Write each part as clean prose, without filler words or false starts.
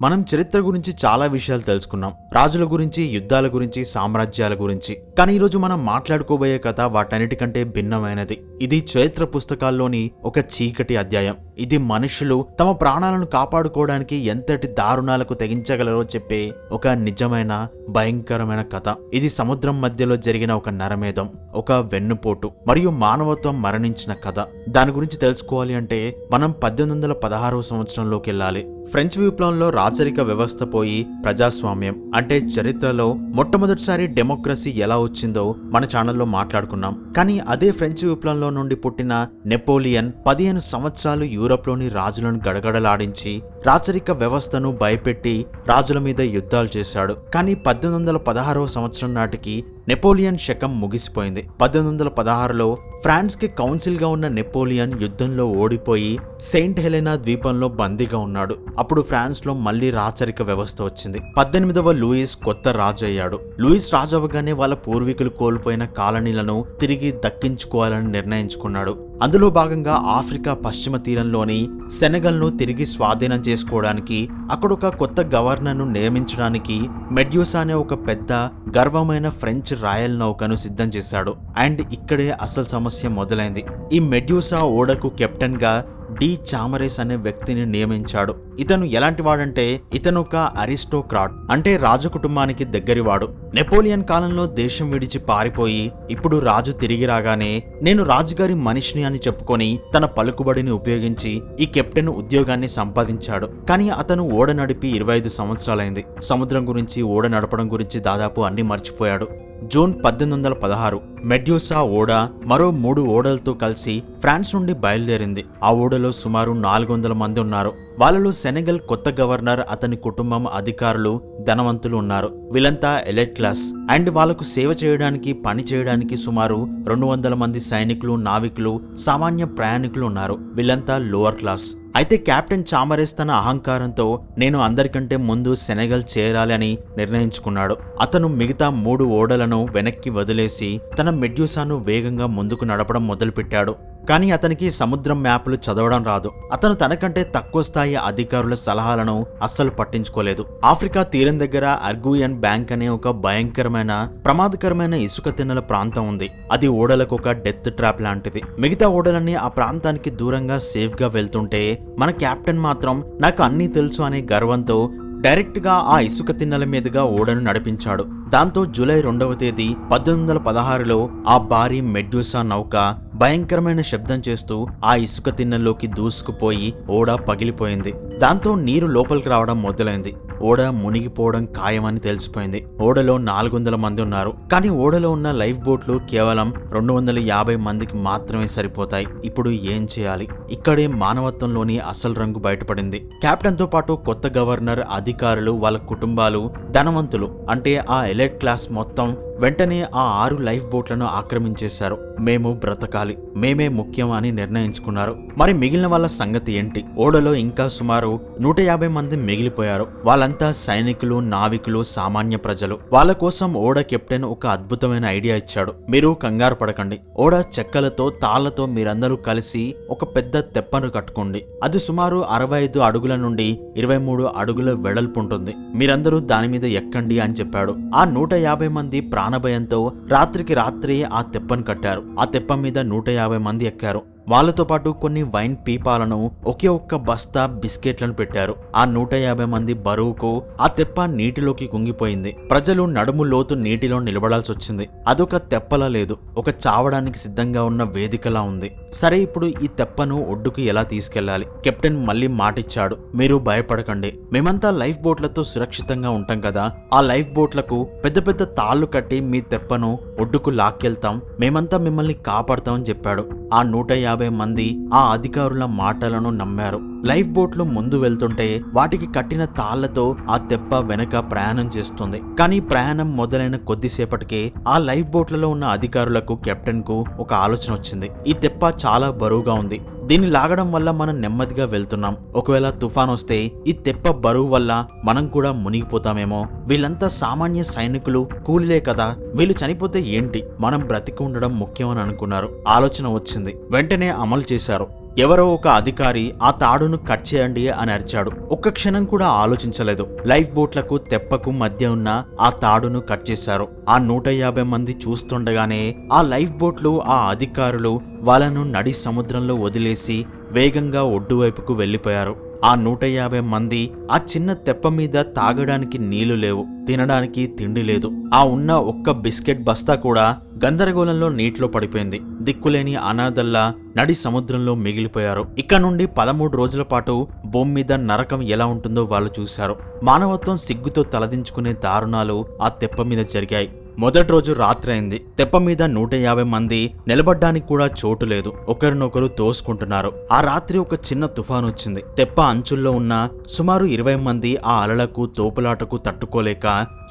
మనం చరిత్ర గురించి చాలా విషయాలు తెలుసుకున్నాం. రాజుల గురించి, యుద్ధాల గురించి, సామ్రాజ్యాల గురించి. కానీ ఈరోజు మనం మాట్లాడుకోబోయే కథ వాటన్నిటికంటే భిన్నమైనది. ఇది చరిత్ర పుస్తకాల్లోని ఒక చీకటి అధ్యాయం. ఇది మనుషులు తమ ప్రాణాలను కాపాడుకోవడానికి ఎంతటి దారుణాలకు తెగించగలరో చెప్పే ఒక నిజమైన భయంకరమైన కథ. ఇది సముద్రం మధ్యలో జరిగిన ఒక నరమేధం, ఒక వెన్నుపోటు మరియు మానవత్వం మరణించిన కథ. దాని గురించి తెలుసుకోవాలి అంటే మనం 1816వ సంవత్సరంలోకి వెళ్ళాలి. ఫ్రెంచ్ విప్లవంలో రాచరిక వ్యవస్థ పోయి ప్రజాస్వామ్యం అంటే చరిత్రలో మొట్టమొదటిసారి డెమోక్రసీ ఎలా వచ్చిందో మన ఛానల్లో మాట్లాడుకున్నాం. కానీ అదే ఫ్రెంచ్ విప్లవంలో నుండి పుట్టిన నెపోలియన్ 15 సంవత్సరాలు యూరప్లోని రాజులను గడగడలాడించి రాచరిక వ్యవస్థను భయపెట్టి రాజుల మీద యుద్ధాలు చేశాడు. కానీ 1816వ సంవత్సరం నాటికి నెపోలియన్ శకం ముగిసిపోయింది. 1816లో ఫ్రాన్స్ కి కౌన్సిల్ గా ఉన్న నెపోలియన్ యుద్ధంలో ఓడిపోయి సెయింట్ హెలెనా ద్వీపంలో బందీగా ఉన్నాడు. అప్పుడు ఫ్రాన్స్ లో మళ్లీ రాచరిక వ్యవస్థ వచ్చింది. 18వ లూయిస్ కొత్త రాజు అయ్యాడు. లూయిస్ రాజు అవగానే వాళ్ళ పూర్వీకులు కోల్పోయిన కాలనీలను తిరిగి దక్కించుకోవాలని నిర్ణయించుకున్నాడు. అందులో భాగంగా ఆఫ్రికా పశ్చిమ తీరంలోని సెనెగల్ ను తిరిగి స్వాధీనం చేసుకోవడానికి అక్కడొక కొత్త గవర్నర్ ను నియమించడానికి మెడ్యూసా అనే ఒక పెద్ద గర్వమైన ఫ్రెంచ్ రాయల్ నౌకను సిద్ధం చేశాడు. అండ్ ఇక్కడే అసలు సమస్య మొదలైంది. ఈ మెడ్యూసా ఓడకు కెప్టెన్ గా డి చామరేస్ అనే వ్యక్తిని నియమించాడు. ఇతను ఎలాంటి వాడంటే ఇతను ఒక అరిస్టోక్రాట్ అంటే రాజు కుటుంబానికి దగ్గరివాడు. నెపోలియన్ కాలంలో దేశం విడిచి పారిపోయి ఇప్పుడు రాజు తిరిగి రాగానే నేను రాజుగారి మనిషిని అని చెప్పుకొని తన పలుకుబడిని ఉపయోగించి ఈ కెప్టెన్ ఉద్యోగాన్ని సంపాదించాడు. కానీ అతను ఓడ నడిపి 25 సంవత్సరాలైంది. సముద్రం గురించి, ఓడ నడపడం గురించి దాదాపు అన్ని మర్చిపోయాడు. జూన్ 1816 మెడ్యూసా ఓడ మరో 3 ఓడలతో కలిసి ఫ్రాన్స్ నుండి బయలుదేరింది. ఆ ఓడలో సుమారు 400 మంది ఉన్నారు. వాళ్ళలో సెనెగల్ కొత్త గవర్నర్, అతని కుటుంబం, అధికారులు, ధనవంతులు ఉన్నారు. వీళ్ళంతా ఎలైట్ క్లాస్. అండ్ వాళ్లకు సేవ చేయడానికి, పని చేయడానికి సుమారు 200 మంది సైనికులు, నావికులు, సామాన్య ప్రయాణికులు ఉన్నారు. వీళ్ళంతా లోవర్ క్లాస్. అయితే కెప్టెన్ చామరేస్ తన అహంకారంతో నేను అందరికంటే ముందు సెనెగల్ చేరాలి అని నిర్ణయించుకున్నాడు. అతను మిగతా 3 ఓడలను వెనక్కి వదిలేసి తన మెడ్యూసాను వేగంగా ముందుకు నడపడం మొదలుపెట్టాడు. కానీ అతనికి సముద్రం మ్యాపులు చదవడం రాదు. అతను తనకంటే తక్కువ స్థాయి అధికారుల సలహాలను అస్సలు పట్టించుకోలేదు. ఆఫ్రికా తీరం దగ్గర అర్గుయన్ బ్యాంక్ అనే ఒక భయంకరమైన, ప్రమాదకరమైన ఇసుక తిన్నెల ప్రాంతం ఉంది. అది ఓడలకు ఒక డెత్ ట్రాప్ లాంటిది. మిగతా ఓడలన్నీ ఆ ప్రాంతానికి దూరంగా సేఫ్ గా వెళ్తుంటే మన కెప్టెన్ మాత్రం నాకు అన్నీ తెలుసు అనే గర్వంతో డైరెక్ట్ గా ఆ ఇసుక తిన్నెల మీదుగా ఓడను నడిపించాడు. దాంతో జూలై 2వ తేదీ 1816లో ఆ భారీ మెడ్యూసా నౌక భయంకరమైన శబ్దం చేస్తూ ఆ ఇసుక తిన్నెల్లోకి దూసుకుపోయి ఓడ పగిలిపోయింది. దాంతో నీరు లోపలికి రావడం మొదలైంది. ఓడ మునిగిపోవడం ఖాయమని తెలిసిపోయింది. ఓడలో 400 మంది ఉన్నారు. కానీ ఓడలో ఉన్న లైఫ్ బోట్లు కేవలం 250 మందికి మాత్రమే సరిపోతాయి. ఇప్పుడు ఏం చేయాలి? ఇక్కడే మానవత్వంలోని అసలు రంగు బయటపడింది. కెప్టెన్ తో పాటు కొత్త గవర్నర్, అధికారులు, వాళ్ళ కుటుంబాలు, ధనవంతులు అంటే ఆ ఎలైట్ క్లాస్ మొత్తం వెంటనే ఆ 6 లైఫ్ బోట్లను ఆక్రమించేశారు. మేము బ్రతకాలి, మేమే ముఖ్యం అని నిర్ణయించుకున్నారు. మరి మిగిలిన వాళ్ళ సంగతి ఏంటి? ఓడలో ఇంకా సుమారు 150 మంది మిగిలిపోయారు. వాళ్ళంతా సైనికులు, నావికులు, సామాన్య ప్రజలు. వాళ్ళ కోసం ఓడ కెప్టెన్ ఒక అద్భుతమైన ఐడియా ఇచ్చాడు. మీరు కంగారు పడకండి. ఓడ చెక్కలతో, తాళ్లతో మీరందరూ కలిసి ఒక పెద్ద తెప్పను కట్టుకోండి. అది సుమారు 65 అడుగుల నుండి 23 అడుగుల వెడల్పు ఉంటుంది. మీరందరూ దాని మీద ఎక్కండి అని చెప్పాడు. ఆ 150 మంది ప్రాణభయంతో రాత్రికి రాత్రి ఆ తెప్పను కట్టారు. ఆ తెప్ప మీద 150 మంది ఎక్కారు. వాళ్ళతో పాటు కొన్ని వైన్ పీపాలను, ఒకే ఒక్క బస్తా బిస్కెట్లను పెట్టారు. ఆ 150 మంది బరువుకు ఆ తెప్ప నీటిలోకి కుంగిపోయింది. ప్రజలు నడుము లోతు నీటిలో నిలబడాల్సి వచ్చింది. అదొక తెప్పలా లేదు, ఒక చావడానికి సిద్ధంగా ఉన్న వేదికలా ఉంది. సరే, ఇప్పుడు ఈ తెప్పను ఒడ్డుకు ఎలా తీసుకెళ్లాలి? కెప్టెన్ మళ్ళీ మాటిచ్చాడు, మీరు భయపడకండి, మేమంతా లైఫ్ బోట్లతో సురక్షితంగా ఉంటాం కదా. ఆ లైఫ్ బోట్లకు పెద్ద పెద్ద తాళ్లు కట్టి మీ తెప్పను ఒడ్డుకు లాక్కెళ్తాం, మేమంతా మిమ్మల్ని కాపాడతామని చెప్పాడు. ఆ 150 మంది ఆ అధికారుల మాటలను నమ్మారు. లైఫ్ బోట్లు ముందు వెళ్తుంటే వాటికి కట్టిన తాళ్లతో ఆ తెప్ప వెనక ప్రయాణం చేస్తుంది. కానీ ప్రయాణం మొదలైన కొద్దిసేపటికే ఆ లైఫ్ బోట్లలో ఉన్న అధికారులకు, కెప్టెన్ కు ఒక ఆలోచన వచ్చింది. ఈ తెప్ప చాలా బరువుగా ఉంది. దీన్ని లాగడం వల్ల మనం నెమ్మదిగా వెళ్తున్నాం. ఒకవేళ తుఫాన్ వస్తే ఈ తెప్ప బరువు వల్ల మనం కూడా మునిగిపోతామేమో. వీళ్ళంతా సామాన్య సైనికులు, కూలీలే కదా, వీళ్ళు చనిపోతే ఏంటి, మనం బ్రతికి ఉండడం ముఖ్యమని అనుకున్నారు. ఆలోచన వచ్చింది, వెంటనే అమలు చేశారు. ఎవరో ఒక అధికారి ఆ తాడును కట్ చేయండి అని అరిచాడు. ఒక్క క్షణం కూడా ఆలోచించలేదు. లైఫ్ బోట్లకు తెప్పకు మధ్య ఉన్న ఆ తాడును కట్ చేశారు. ఆ 150 మంది చూస్తుండగానే ఆ లైఫ్ బోట్లు, ఆ అధికారులు వాళ్ళను నడి సముద్రంలో వదిలేసి వేగంగా ఒడ్డు వైపుకు వెళ్లిపోయారు. ఆ 150 మంది ఆ చిన్న తెప్ప మీద తాగడానికి నీళ్లు లేవు, తినడానికి తిండి లేదు. ఆ ఉన్న ఒక్క బిస్కెట్ బస్తా కూడా గందరగోళంలో నీటిలో పడిపోయింది. దిక్కులేని అనాథల్లా నడి సముద్రంలో మిగిలిపోయారు. ఇక్కడ నుండి 13 రోజుల పాటు భూమి మీద నరకం ఎలా ఉంటుందో వాళ్ళు చూశారు. మానవత్వం సిగ్గుతో తలదించుకునే దారుణాలు ఆ తెప్ప మీద జరిగాయి. మొదటి రోజు రాత్రి అయింది. తెప్ప మీద 150 మంది నిలబడ్డానికి కూడా చోటు లేదు. ఒకరినొకరు తోసుకుంటున్నారు. ఆ రాత్రి ఒక చిన్న తుఫాను వచ్చింది. తెప్ప అంచుల్లో ఉన్న సుమారు 20 మంది ఆ అలలకు, తోపులాటకు తట్టుకోలేక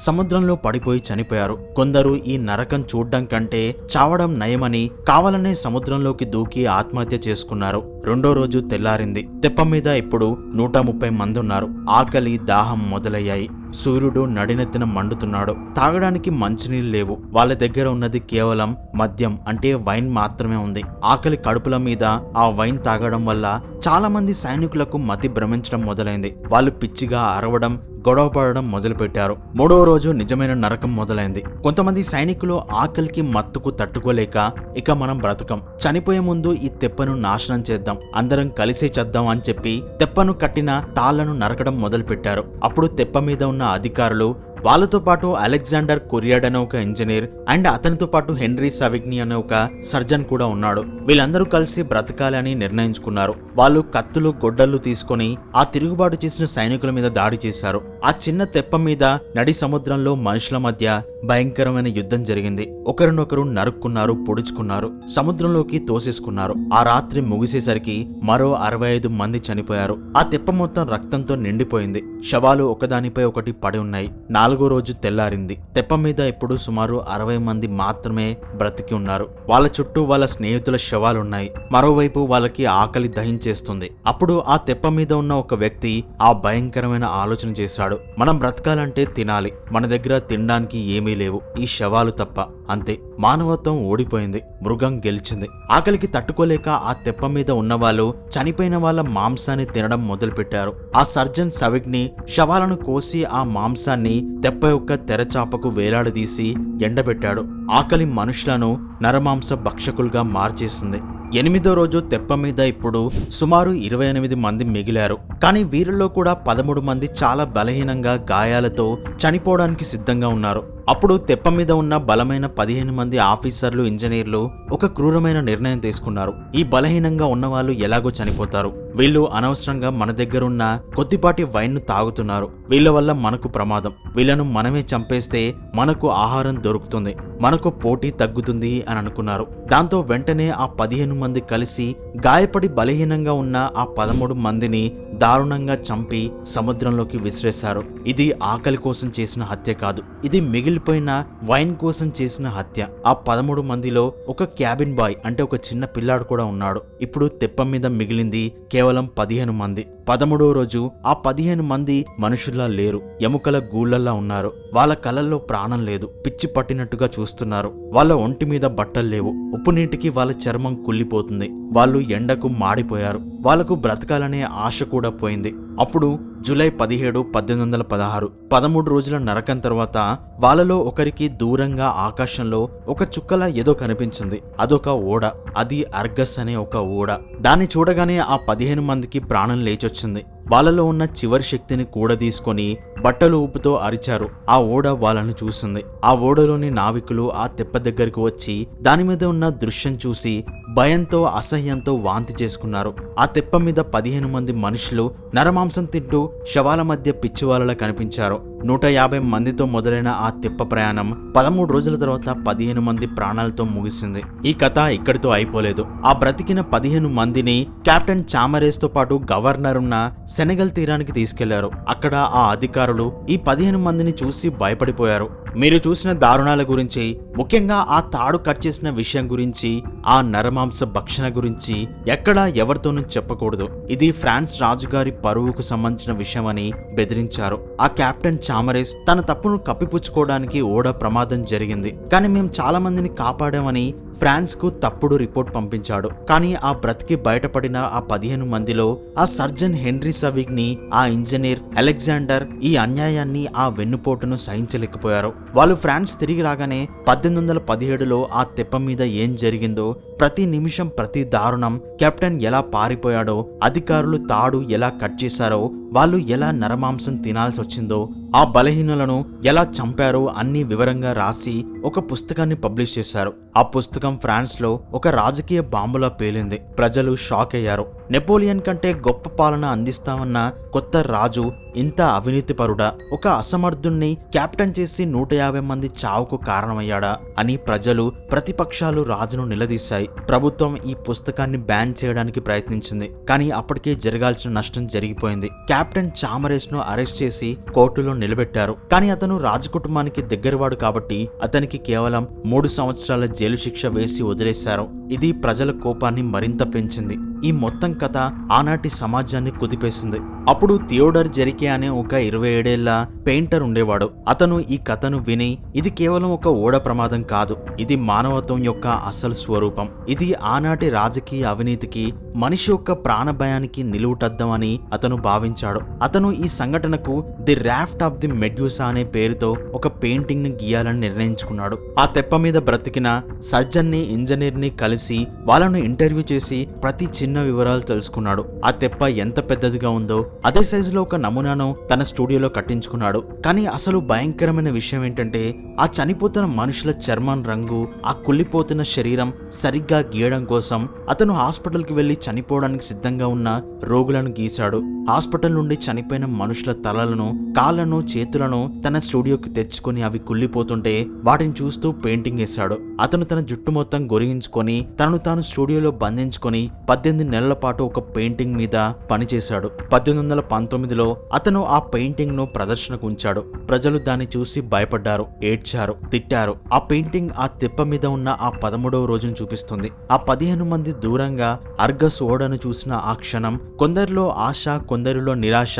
సముద్రంలో పడిపోయి చనిపోయారు. కొందరు ఈ నరకం చూడ్డం కంటే చావడం నయమని కావాలనే సముద్రంలోకి దూకి ఆత్మహత్య చేసుకున్నారు. రెండో రోజు తెల్లారింది. తెప్ప మీద ఇప్పుడు 130 మంది ఉన్నారు. ఆకలి, దాహం మొదలయ్యాయి. సూర్యుడు నడినెత్తిన మండుతున్నాడు. తాగడానికి మంచినీళ్ళు లేవు. వాళ్ళ దగ్గర ఉన్నది కేవలం మద్యం అంటే వైన్ మాత్రమే ఉంది. ఆకలి కడుపుల మీద ఆ వైన్ తాగడం వల్ల చాలా మంది సైనికులకు మతి భ్రమించడం మొదలైంది. వాళ్ళు పిచ్చిగా అరవడం, గొడవ పడడం మొదలుపెట్టారు. మూడో రోజు నిజమైన నరకం మొదలైంది. కొంతమంది సైనికులు ఆకలికి, మత్తుకు తట్టుకోలేక ఇక మనం బ్రతకం, చనిపోయే ముందు ఈ తెప్పను నాశనం చేద్దాం, అందరం కలిసే చేద్దాం అని చెప్పి తెప్పను కట్టిన తాళ్లను నరకడం మొదలుపెట్టారు. అప్పుడు తెప్ప మీద ఉన్న అధికారులు, వాళ్ళతో పాటు అలెగ్జాండర్ కొరియాడ్ అనే ఒక ఇంజనీర్ అండ్ అతనితో పాటు హెన్రీ సవిగ్నీ అనే ఒక సర్జన్ కూడా ఉన్నాడు. వీళ్ళందరూ కలిసి బ్రతకాలి అని నిర్ణయించుకున్నారు. వాళ్ళు కత్తులు, గొడ్డళ్లు తీసుకొని ఆ తిరుగుబాటు చేసిన సైనికుల మీద దాడి చేశారు. ఆ చిన్న తెప్ప మీద నడి సముద్రంలో మనుషుల మధ్య భయంకరమైన యుద్ధం జరిగింది. ఒకరినొకరు నరుక్కున్నారు, పొడుచుకున్నారు, సముద్రంలోకి తోసేసుకున్నారు. ఆ రాత్రి ముగిసేసరికి మరో 65 మంది చనిపోయారు. ఆ తెప్ప మొత్తం రక్తంతో నిండిపోయింది. శవాలు ఒకదానిపై ఒకటి పడి ఉన్నాయి. 4వ రోజు తెల్లారింది. తెప్ప మీద ఇప్పుడు సుమారు 60 మంది మాత్రమే బ్రతికి ఉన్నారు. వాళ్ళ చుట్టూ వాళ్ళ స్నేహితుల శవాలున్నాయి. మరోవైపు వాళ్ళకి ఆకలి దహించేస్తుంది. అప్పుడు ఆ తెప్ప మీద ఉన్న ఒక వ్యక్తి ఆ భయంకరమైన ఆలోచన చేశాడు. మనం బ్రతకాలంటే తినాలి. మన దగ్గర తినడానికి ఏమీ లేవు, ఈ శవాలు తప్ప. అంతే, మానవత్వం ఓడిపోయింది. మృగం గెలిచింది. ఆకలికి తట్టుకోలేక ఆ తెప్ప మీద ఉన్నవాళ్ళు చనిపోయిన వాళ్ళ మాంసాన్ని తినడం మొదలుపెట్టారు. ఆ సర్జన్ సవిగ్ని శవాలను కోసి ఆ మాంసాన్ని తెప్ప యొక్క తెరచాపకు వేలాడదీసి ఎండబెట్టాడు. ఆకలి మనుషులను నరమాంస భక్షకులుగా మార్చేసింది. 8వ రోజు తెప్ప మీద ఇప్పుడు సుమారు 28 మంది మిగిలారు. కానీ వీరిలో కూడా 13 మంది చాలా బలహీనంగా, గాయాలతో చనిపోవడానికి సిద్ధంగా ఉన్నారు. అప్పుడు తెప్ప మీద ఉన్న బలమైన 15 మంది ఆఫీసర్లు, ఇంజనీర్లు ఒక క్రూరమైన నిర్ణయం తీసుకున్నారు. ఈ బలహీనంగా ఉన్నవాళ్ళు ఎలాగో చనిపోతారు. వీళ్ళు అనవసరంగా మన దగ్గరున్న కొద్దిపాటి వైన్ను తాగుతున్నారు. వీళ్ళ వల్ల మనకు ప్రమాదం. వీళ్ళను మనమే చంపేస్తే మనకు ఆహారం దొరుకుతుంది, మనకు పోటీ తగ్గుతుంది అని అనుకున్నారు. దాంతో వెంటనే ఆ 15 మంది కలిసి గాయపడి బలహీనంగా ఉన్న ఆ 13 మందిని దారుణంగా చంపి సముద్రంలోకి విసిరేశారు. ఇది ఆకలి కోసం చేసిన హత్య కాదు, ఇది మిగిలిపోయిన వైన్ కోసం చేసిన హత్య. ఆ 13 మందిలో ఒక క్యాబిన్ బాయ్ అంటే ఒక చిన్న పిల్లాడు కూడా ఉన్నాడు. ఇప్పుడు తెప్ప మీద మిగిలింది కేవలం 15 మంది. 13వ రోజు ఆ 15 మంది మనుషుల్లా లేరు, ఎముకల గూళ్ళల్లా ఉన్నారు. వాళ్ళ కళ్ళల్లో ప్రాణం లేదు, పిచ్చి పట్టినట్టుగా చూస్తున్నారు. వాళ్ళ ఒంటి మీద బట్టలు లేవు, ఉప్పు నీటికి వాళ్ళ చర్మం కుళ్ళిపోతుంది. వాళ్ళు ఎండకు మాడిపోయారు. వాళ్లకు బ్రతకాలనే ఆశ కూడా పోయింది. అప్పుడు జూలై 17, 1816 13 రోజుల నరకం తర్వాత వాళ్ళలో ఒకరికి దూరంగా ఆకాశంలో ఒక చుక్కలా ఏదో కనిపించింది. అదొక ఓడ. అది అర్గస్ అనే ఒక ఓడ. దాన్ని చూడగానే ఆ 15 మందికి ప్రాణం లేచొచ్చింది. వాళ్ళలో ఉన్న చివరి శక్తిని కూడదీసుకొని బట్టలు ఊపుతో అరిచారు. ఆ ఓడ వాళ్ళని చూసింది. ఆ ఓడలోని నావికులు ఆ తెప్ప దగ్గరికి వచ్చి దాని మీద ఉన్న దృశ్యం చూసి భయంతో, అసహ్యంతో వాంతి చేసుకున్నారు. ఆ తెప్ప మీద 15 మంది మనుషులు నరమాంసం తింటూ శవాల మధ్య పిచ్చివాళ్ళలా కనిపించారు. 150 మందితో మొదలైన ఆ తెప్ప ప్రయాణం 13 రోజుల తర్వాత 15 మంది ప్రాణాలతో ముగిసింది. ఈ కథ ఇక్కడితో అయిపోలేదు. ఆ బ్రతికిన 15 మందిని కెప్టెన్ చామరేస్ తో పాటు గవర్నర్ ఉన్న సెనెగల్ తీరానికి తీసుకెళ్లారు. అక్కడ ఆ అధికారులు ఈ 15 మందిని చూసి భయపడిపోయారు. మీరు చూసిన దారుణాల గురించి, ముఖ్యంగా ఆ తాడు కట్ చేసిన విషయం గురించి, ఆ నరమాంస భక్షణ గురించి ఎక్కడా ఎవరితోనూ చెప్పకూడదు. ఇది ఫ్రాన్స్ రాజుగారి పరువుకు సంబంధించిన విషయమని బెదిరించారు. ఆ కెప్టెన్ చామరేస్ తన తప్పును కప్పిపుచ్చుకోవడానికి ఓడ ప్రమాదం జరిగింది, కానీ మేము చాలా మందిని కాపాడామని ఫ్రాన్స్ కు తప్పుడు రిపోర్ట్ పంపించాడు. కానీ ఆ బ్రతికి బయటపడిన ఆ 15 మందిలో ఆ సర్జన్ హెన్రీ సవిగ్ని, ఆ ఇంజనీర్ అలెగ్జాండర్ ఈ అన్యాయాన్ని, ఆ వెన్నుపోటును సహించలేకపోయారు. వాళ్ళు ఫ్రాన్స్ తిరిగి రాగానే 1817లో ఆ తెప్ప మీద ఏం జరిగిందో, ప్రతి నిమిషం ప్రతి దారుణం, కెప్టెన్ ఎలా పారిపోయాడో, అధికారులు తాడు ఎలా కట్ చేశారో, వాళ్ళు ఎలా నరమాంసం తినాల్సి వచ్చిందో, ఆ బలహీనులను ఎలా చంపారో అన్ని వివరంగా రాసి ఒక పుస్తకాన్ని పబ్లిష్ చేశారు. ఆ పుస్తకం ఫ్రాన్స్ లో ఒక రాజకీయ బాంబులా పేలింది. ప్రజలు షాక్ అయ్యారు. నెపోలియన్ కంటే గొప్ప పాలన అందిస్తామన్న కొత్త రాజు ఇంత అవినీతిపరుడా, ఒక అసమర్థుణ్ణి కెప్టెన్ చేసి 150 మంది చావుకు కారణమయ్యాడా అని ప్రజలు, ప్రతిపక్షాలు రాజును నిలదీశాయి. ప్రభుత్వం ఈ పుస్తకాన్ని బ్యాన్ చేయడానికి ప్రయత్నించింది, కానీ అప్పటికే జరగాల్సిన నష్టం జరిగిపోయింది. కెప్టెన్ చామరేస్ ను అరెస్ట్ చేసి కోర్టులో నిలబెట్టారు. కానీ అతను రాజకుటుంబానికి దగ్గరవాడు కాబట్టి అతనికి కేవలం 3 సంవత్సరాల జైలు శిక్ష వేసి వదిలేశారు. ఇది ప్రజల కోపాన్ని మరింత పెంచింది. ఈ మొత్తం కథ ఆనాటి సమాజాన్ని కుదిపేసింది. అప్పుడు థియోడర్ జెరికే అనే ఒక 27 ఏళ్ల పెయింటర్ ఉండేవాడు. అతను ఈ కథను విని, ఇది కేవలం ఒక ఓడ ప్రమాదం కాదు, ఇది మానవత్వం యొక్క అసలు స్వరూపం, ఇది ఆనాటి రాజకీయ అవినీతికి, మనిషి యొక్క ప్రాణభయానికి నిలువుటద్దం అని అతను భావించాడు. అతను ఈ సంఘటనకు the raft of the medusa అనే పేరుతో ఒక పెయింటింగ్ ని గీయాలని నిర్ణయించుకున్నాడు. ఆ తెప్ప మీద బ్రతికిన సర్జన్ ని, ఇంజనీర్ ని కలిసి వాళ్ళను ఇంటర్వ్యూ చేసి ప్రతి చిన్న వివరాలు తెలుసుకున్నాడు. ఆ తెప్ప ఎంత పెద్దదిగా ఉందో అదే సైజులో ఒక నమూనాను తన స్టూడియోలో కట్టించుకున్నాడు. కానీ అసలు భయంకరమైన విషయం ఏంటంటే, ఆ చనిపోతున్న మనుషుల చర్మం రంగు, ఆ కుళ్ళిపోతున్న శరీరం సరిగ్గా గీయడం కోసం అతను హాస్పిటల్ కి వెళ్లి చనిపోవడానికి సిద్ధంగా ఉన్న రోగులను గీశాడు. హాస్పిటల్ నుండి చనిపోయిన మనుషుల తలలను, కాళ్లను, చేతులను తన స్టూడియోకి తెచ్చుకొని అవి కుళ్ళిపోతుంటే వాటిని చూస్తూ పెయింటింగ్ వేశాడు. అతను తన జుట్టు మొత్తం గొరిగించుకొని తనను తాను స్టూడియోలో బంధించుకొని 18 నెలల పాటు ఒక పెయింటింగ్ మీద పనిచేశాడు. 1819లో అతను ఆ పెయింటింగ్ ను ప్రదర్శనకు ఉంచాడు. ప్రజలు దాన్ని చూసి భయపడ్డారు, ఏడ్చారు, తిట్టారు. ఆ పెయింటింగ్ ఆ తెప్ప మీద ఉన్న ఆ 13వ రోజును చూపిస్తుంది. ఆ 15 మంది దూరంగా అర్గస్ ఓడను చూసిన ఆ క్షణం కొందరిలో ఆశ, కొందరిలో నిరాశ,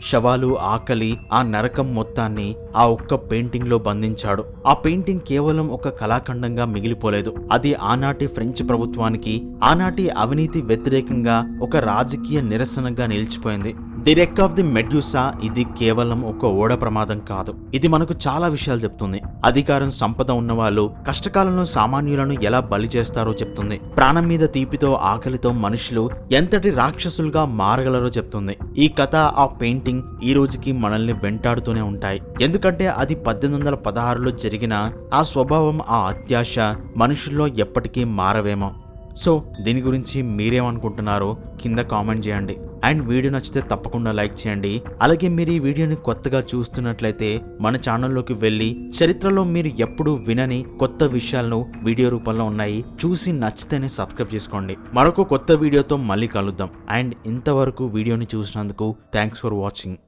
శవాలు, ఆకలి, ఆ నరకం మొత్తాన్ని ఆ ఒక్క పెయింటింగ్ లో బంధించాడు. ఆ పెయింటింగ్ కేవలం ఒక కళాఖండంగా మిగిలిపోలేదు. అది ఆనాటి ఫ్రెంచ్ ప్రభుత్వానికి, ఆనాటి అవినీతి వ్యతిరేకంగా ఒక రాజకీయ నిరసనగా నిలిచిపోయింది. ది రెక్ ఆఫ్ ది మెడ్యూసా ఇది కేవలం ఒక ఓడ ప్రమాదం కాదు. ఇది మనకు చాలా విషయాలు చెప్తుంది. అధికారం, సంపద ఉన్నవాళ్ళు కష్టకాలంలో సామాన్యులను ఎలా బలి చేస్తారో చెప్తుంది. ప్రాణం మీద తీపితో, ఆకలితో మనుషులు ఎంతటి రాక్షసులుగా మారగలరో చెప్తుంది. ఈ కథ, ఆ పెయింటింగ్ ఈ రోజుకి మనల్ని వెంటాడుతూనే ఉంటాయి. ఎందుకంటే అది 1816లో జరిగిన ఆ స్వభావం, ఆ అత్యాశ మనుషుల్లో ఎప్పటికీ మారవేమో. సో దీని గురించి మీరేమనుకుంటున్నారో కింద కామెంట్ చేయండి. అండ్ వీడియో నచ్చితే తప్పకుండా లైక్ చేయండి. అలాగే మీరు ఈ వీడియోని కొత్తగా చూస్తున్నట్లయితే మన ఛానల్లోకి వెళ్ళి చరిత్రలో మీరు ఎప్పుడూ వినని కొత్త విషయాలను వీడియో రూపంలో ఉన్నాయి చూసి నచ్చితేనే సబ్స్క్రైబ్ చేసుకోండి. మరొక కొత్త వీడియోతో మళ్ళీ కలుద్దాం. అండ్ ఇంతవరకు వీడియోని చూసినందుకు థ్యాంక్స్ ఫర్ వాచింగ్.